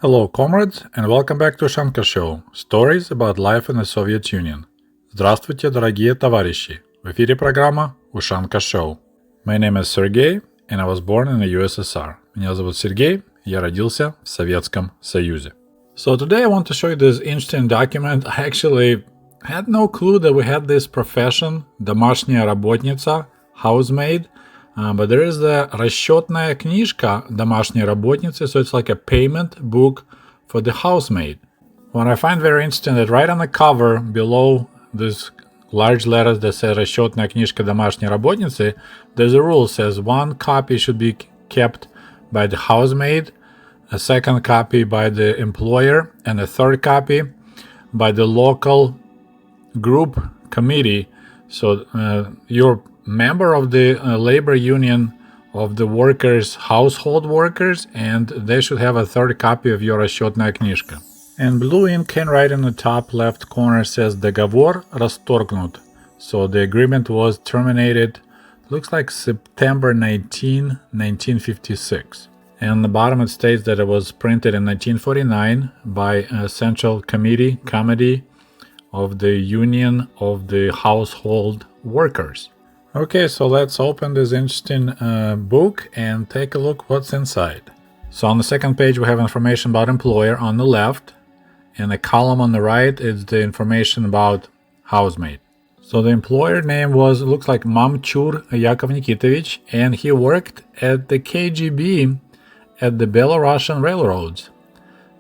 Hello, comrades, and welcome back to Ushanka Show. Stories about life in the Soviet Union. Здравствуйте, дорогие товарищи. В эфире программа Ushanka Show. My name is Sergey, and I was born in the USSR. Меня зовут Сергей, я родился в Советском Союзе. So today I want to show you this interesting document. I actually had no clue that we had this profession, домашняя работница, housemaid. But there is the расчетная книжка домашней работницы, so it's like a payment book for the housemaid. What I find very interesting that right on the cover below this large letters that say расчетная книжка домашней работницы, there's a rule that says one copy should be kept by the housemaid, a second copy by the employer, and a third copy by the local group committee. So you're member of the labor union of the workers, household workers, and they should have a third copy of your расчетная книжка. And blue ink handwriting in the top left corner says договор расторгнут. So the agreement was terminated, looks like September 19, 1956. And on the bottom it states that it was printed in 1949 by a Central Committee of the Union of the Household Workers. Okay, so let's open this interesting book and take a look what's inside. So on the second page we have information about employer on the left, and the column on the right is the information about housemaid. So the employer name looks like Mamchur Yakov Nikitovich, and he worked at the KGB at the Belarusian railroads.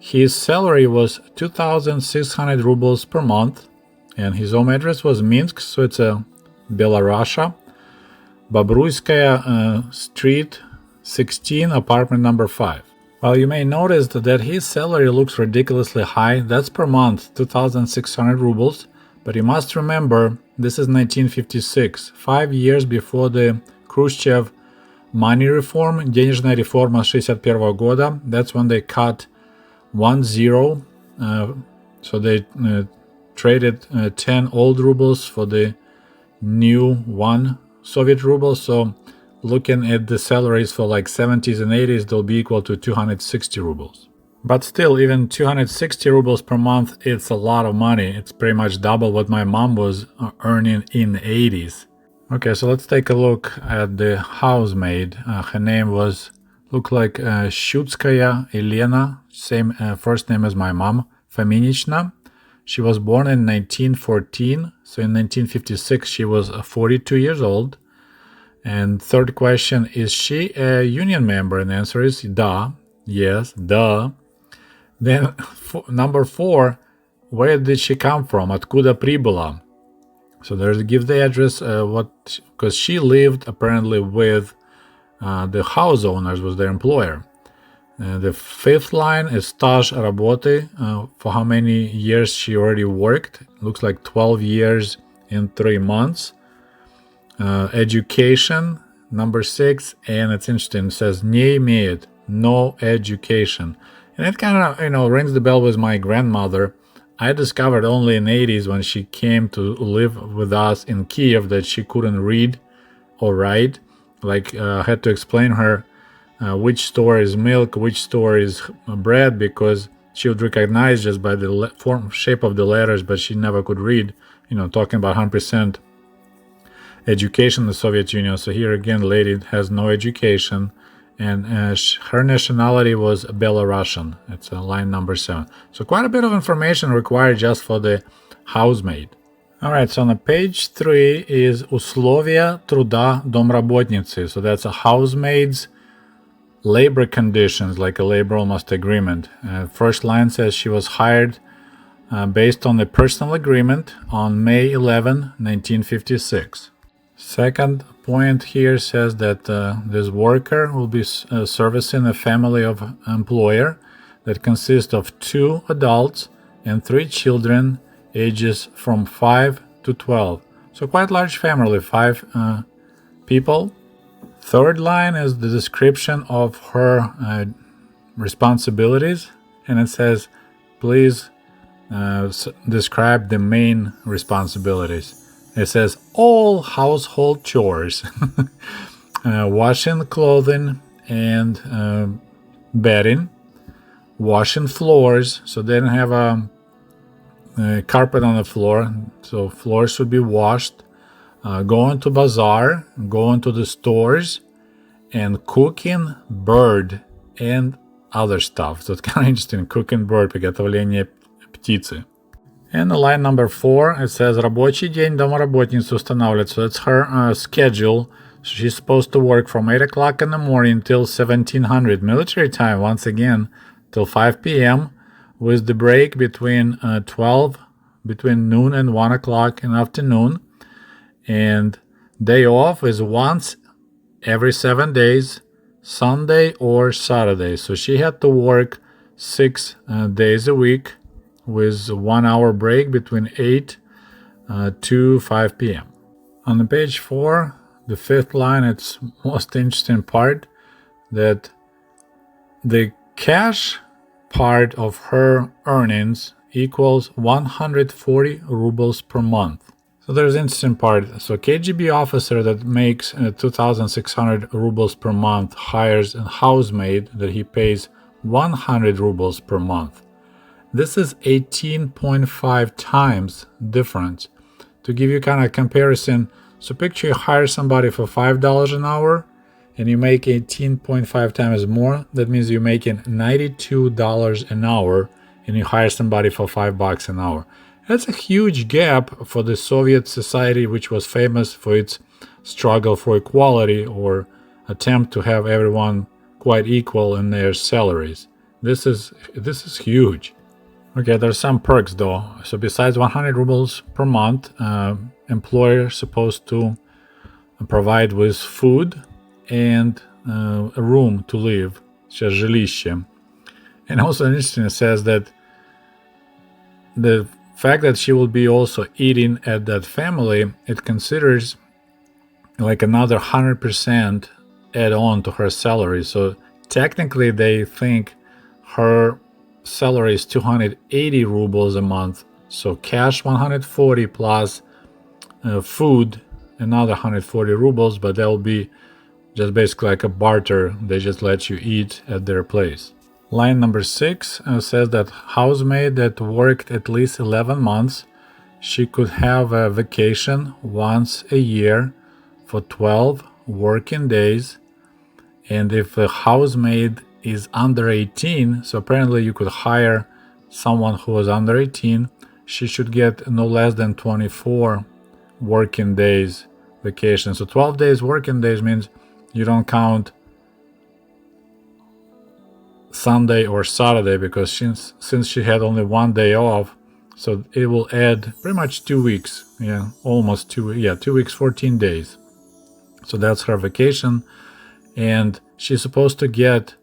His salary was 2,600 rubles per month, and his home address was Minsk, so it's a Belarusia, Babruйskaya Street 16, apartment number 5. Well, you may notice that his salary looks ridiculously high. That's per month, 2,600 rubles. But you must remember, this is 1956, 5 years before the Khrushchev money reform, денежная реформа 61 года. That's when they cut 1-0. So they traded 10 old rubles for the new 1 Soviet ruble. So looking at the salaries for like 70s and 80s, they'll be equal to 260 rubles. But still, even 260 rubles per month, it's a lot of money. It's pretty much double what my mom was earning in the 80s. Okay, so let's take a look at the housemaid. Her name looked like Shutskaya Elena, same first name as my mom, Faminichna. She was born in 1914, so in 1956 she was 42 years old. And third question, is she a union member? And the answer is da, yes, duh. Then number 4, where did she come from? Откуда прибыла? So there's give the address, because she lived apparently with the house owners, was their employer. The 5th line is стаж работы, for how many years she already worked. Looks like 12 years in 3 months. Education, number 6, and it's interesting, it says не имеет, no education. And it kind of, rings the bell with my grandmother. I discovered only in the 80s when she came to live with us in Kiev that she couldn't read or write. I had to explain her which store is milk, which store is bread, because she would recognize just by the shape of the letters, but she never could read, talking about 100% education in the Soviet Union. So here again, lady has no education, and her nationality was Belarusian. It's line number 7. So quite a bit of information required just for the housemaid. All right, so on page 3 is условия труда домработницы. So that's a housemaid's labor conditions, like a labor almost agreement. First line says she was hired based on the personal agreement on May 11, 1956. Second point here says that this worker will be servicing a family of employer that consists of 2 adults and 3 children ages from 5 to 12. So quite large family, 5 people. Third line is the description of her responsibilities, and it says, please describe the main responsibilities. It says all household chores, washing clothing and bedding, washing floors, so they didn't have a carpet on the floor, so floors should be washed, going to bazaar, going to the stores, and cooking bird and other stuff. So it's kind of interesting, cooking bird, приготовление птицы. And the line number 4, it says рабочий день домработницы устанавливается. So that's her schedule. So she's supposed to work from 8 o'clock in the morning till 1700 military time, once again, till 5 p.m. with the break between between noon and 1 o'clock in the afternoon. And day off is once every 7 days, Sunday or Saturday. So she had to work 6 days a week with 1 hour break between 8 to 5 p.m. On the page 4, the 5th line, it's most interesting part, that the cash part of her earnings equals 140 rubles per month. So there's an interesting part. So KGB officer that makes 2,600 rubles per month hires a housemaid that he pays 100 rubles per month. This is 18.5 times difference. To give you kind of comparison, so picture you hire somebody for $5 an hour and you make 18.5 times more. That means you're making $92 an hour and you hire somebody for $5 an hour. That's a huge gap for the Soviet society, which was famous for its struggle for equality or attempt to have everyone quite equal in their salaries. This is huge. Okay, there's some perks though. So besides 100 rubles per month, employer supposed to provide with food and a room to live, сейчас жилище. And also interesting, it says that the fact that she will be also eating at that family, it considers like another 100% add on to her salary. So technically they think her salary is 280 rubles a month. So cash 140 plus food another 140 rubles, but that will be just basically like a barter. They just let you eat at their place. Line number 6 says that housemaid that worked at least 11 months, she could have a vacation once a year for 12 working days. And if a housemaid is under 18, so apparently you could hire someone who was under 18, she should get no less than 24 working days vacation. So 12 days working days means you don't count Sunday or Saturday, because since she had only 1 day off, so it will add pretty much 2 weeks. Yeah, almost 2 weeks, 14 days. So that's her vacation. And she's supposed to get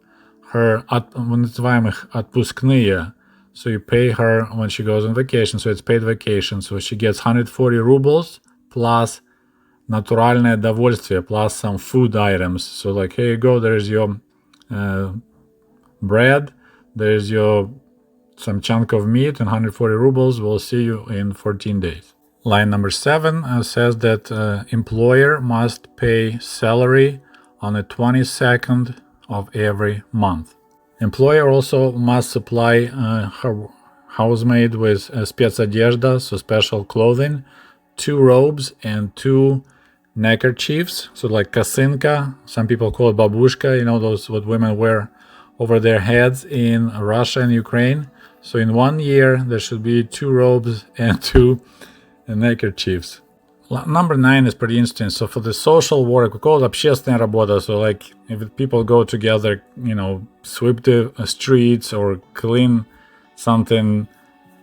her называемых отпускные. So you pay her when she goes on vacation, so it's paid vacation. So she gets 140 rubles plus натуральное довольствие, plus some food items. So like, here you go, there's your bread, there's your some chunk of meat and 140 rubles. We'll see you in 14 days. Line number 7 says that employer must pay salary on the 22nd of every month. Employer also must supply her housemaid with спецодежда, so special clothing, 2 robes and 2 neckerchiefs, so like косынка, some people call it babushka, those what women wear over their heads in Russia and Ukraine. So in 1 year there should be 2 robes and 2 neckerchiefs. Number 9 is pretty interesting. So for the social work, we call it общественная работа. So like if people go together, sweep the streets or clean something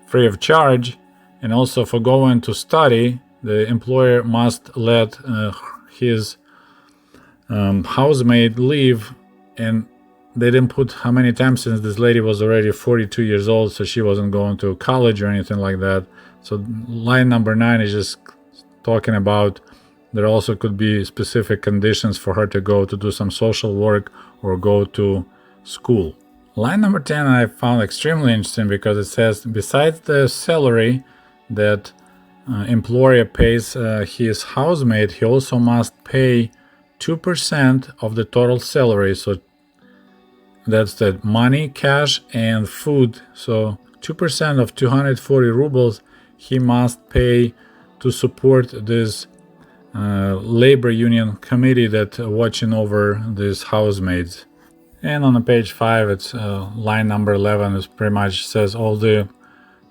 free of charge. And also for going to study, the employer must let his housemaid leave. And they didn't put how many times, since this lady was already 42 years old, so she wasn't going to college or anything like that. So line number 9 is just talking about there also could be specific conditions for her to go to do some social work or go to school. Line number 10 I found extremely interesting because it says besides the salary that employer pays his housemaid, he also must pay 2% of the total salary. So that's the money, cash, and food. So 2% of 240 rubles he must pay to support this labor union committee that watching over these housemaids. And on the page 5, it's line number 11 is pretty much says all the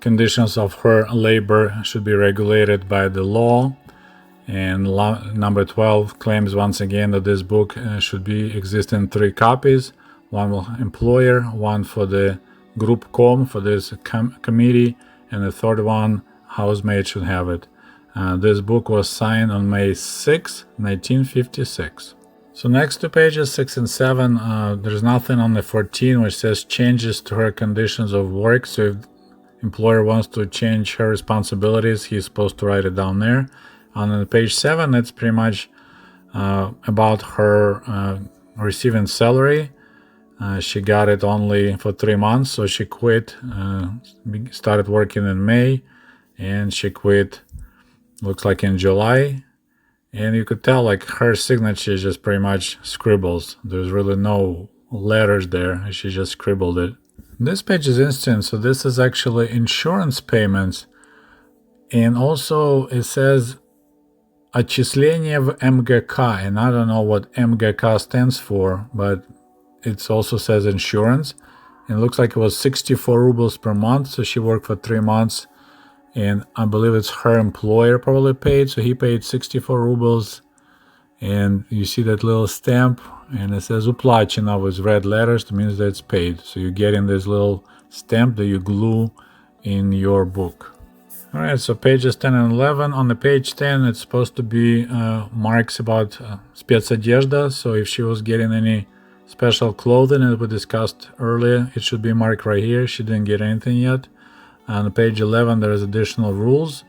conditions of her labor should be regulated by the law. And number 12 claims once again that this book should be exist in 3 copies. One for employer, one for the group com, for this committee, and the third one, housemaid should have it. This book was signed on May 6, 1956. So next to pages 6 and 7, there's nothing on the 14 which says changes to her conditions of work. So if employer wants to change her responsibilities, he's supposed to write it down there. On page 7, it's pretty much about her receiving salary. She got it only for 3 months, so she quit, started working in May, and she quit, looks like in July. And you could tell like her signature just pretty much scribbles. There's really no letters there. She just scribbled it. This page is interesting. So this is actually insurance payments. And also it says отчисление в МГК, and I don't know what МГК stands for, but it also says insurance. And it looks like it was 64 rubles per month, so she worked for 3 months, and I believe it's her employer probably paid, so he paid 64 rubles. And you see that little stamp, and it says uplачено with red letters. That means that it's paid. So you get in this little stamp that you glue in your book. Alright, so pages 10 and 11. On the page 10, it's supposed to be marks about спецодежда. So if she was getting any special clothing that we discussed earlier, it should be marked right here. She didn't get anything yet. On page 11, there's additional rules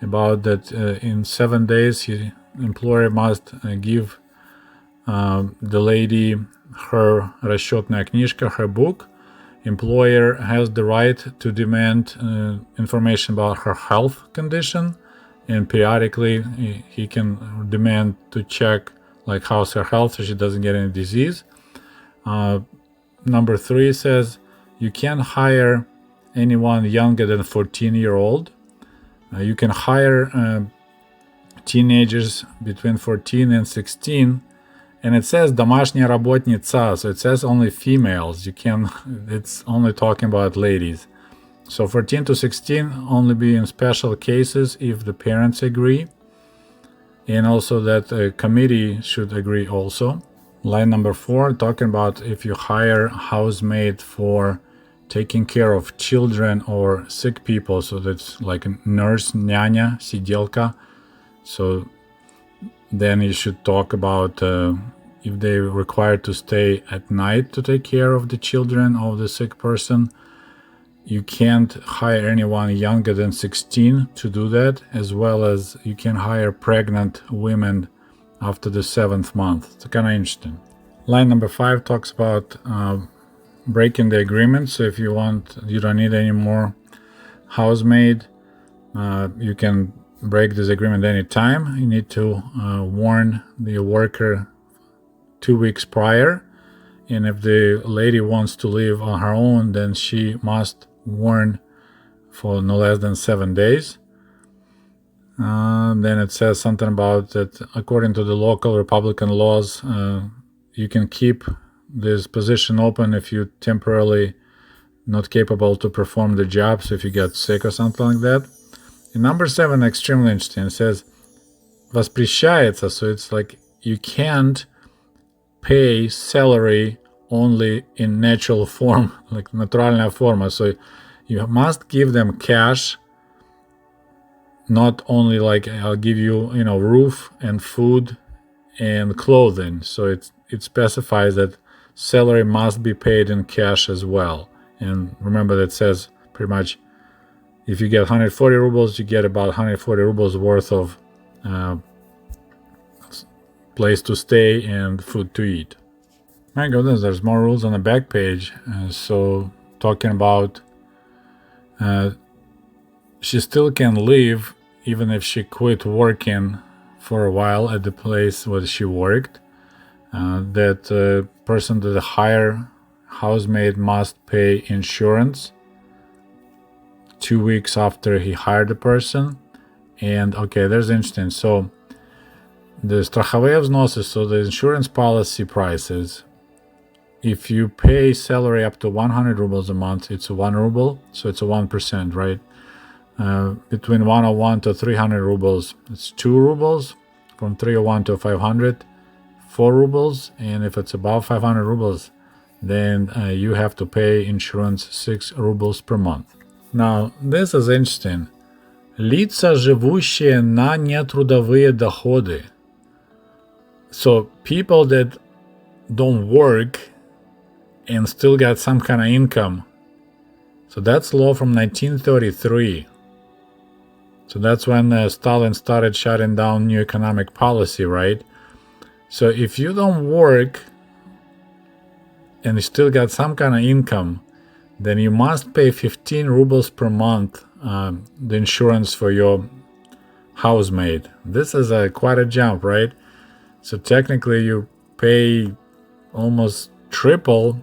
about that in 7 days, the employer must give the lady her расчетная книжка, her book. Employer has the right to demand information about her health condition, and periodically he can demand to check like how's her health so she doesn't get any disease. Number 3 says you can't hire anyone younger than 14-year-old. You can hire teenagers between 14 and 16. And it says домашняя работница, so it says only females. It's only talking about ladies. So 14 to 16 only be in special cases if the parents agree. And also that a committee should agree also. Line number 4, talking about if you hire a housemaid for taking care of children or sick people. So that's like a nurse, няня, сиделка. So then you should talk about if they're required to stay at night to take care of the children of the sick person. You can't hire anyone younger than 16 to do that, as well as you can hire pregnant women after the 7th month. It's kind of interesting. Line number 5 talks about breaking the agreement. So if you don't need any more housemaid, you can break this agreement anytime. You need to warn the worker 2 weeks prior, and if the lady wants to leave on her own, then she must warn for no less than 7 days. Then it says something about that according to the local Republican laws, you can keep this position open if you temporarily not capable to perform the job, so if you get sick or something like that. And number 7, extremely interesting. It says воспрещается, so it's like you can't pay salary only in natural form, like натуральная форма. So you must give them cash, not only like I'll give you, roof and food and clothing. So it specifies that salary must be paid in cash as well. And remember that it says pretty much if you get 140 rubles, you get about 140 rubles worth of place to stay and food to eat. My goodness, there's more rules on the back page. So talking about she still can leave even if she quit working for a while at the place where she worked. That person that housemaid must pay insurance 2 weeks after he hired the person. And okay, there's interesting. So the страховые взносы, so the insurance policy prices, if you pay salary up to 100 rubles a month, it's a 1 ruble, so it's a 1%, right? Between 101 to 300 rubles, it's 2 rubles. From 301 to 500, 4 rubles. And if it's above 500 rubles, then you have to pay insurance 6 rubles per month. Now, this is interesting. Лица, живущие на нетрудовые доходы. So people that don't work and still got some kind of income. So that's law from 1933. So that's when Stalin started shutting down new economic policy, right? So if you don't work and you still got some kind of income, then you must pay 15 rubles per month the insurance for your housemaid. This is quite a jump, right? So technically you pay almost triple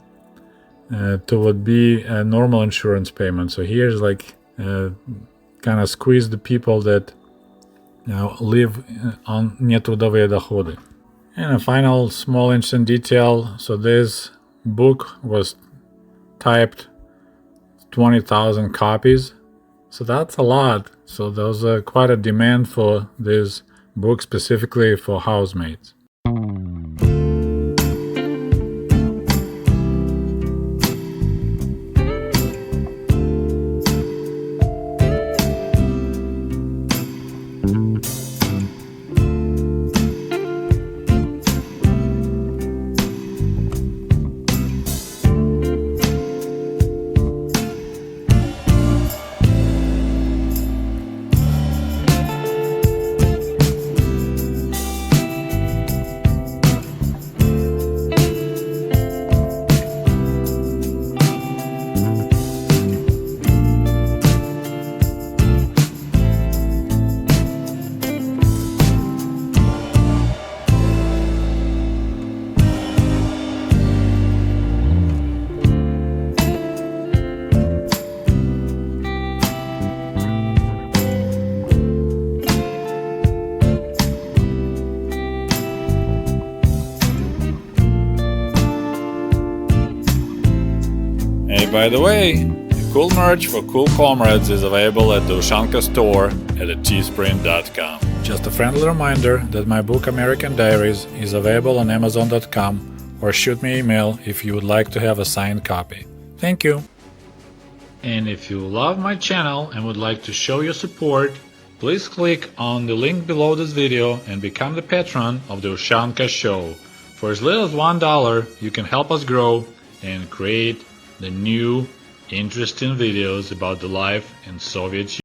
to what be a normal insurance payment. So here's like kind of squeeze the people that live on нетрудовые доходы. And a final small interesting detail. So this book was typed 20,000 copies. So that's a lot. So there's quite a demand for this book specifically for housemaids. By the way, cool merch for cool comrades is available at the Ushanka store at teespring.com. Just a friendly reminder that my book American Diaries is available on amazon.com, or shoot me an email if you would like to have a signed copy. Thank you. And if you love my channel and would like to show your support, please click on the link below this video and become the patron of the Ushanka Show. For as little as $1, you can help us grow and create the new, interesting videos about the life in Soviet Union.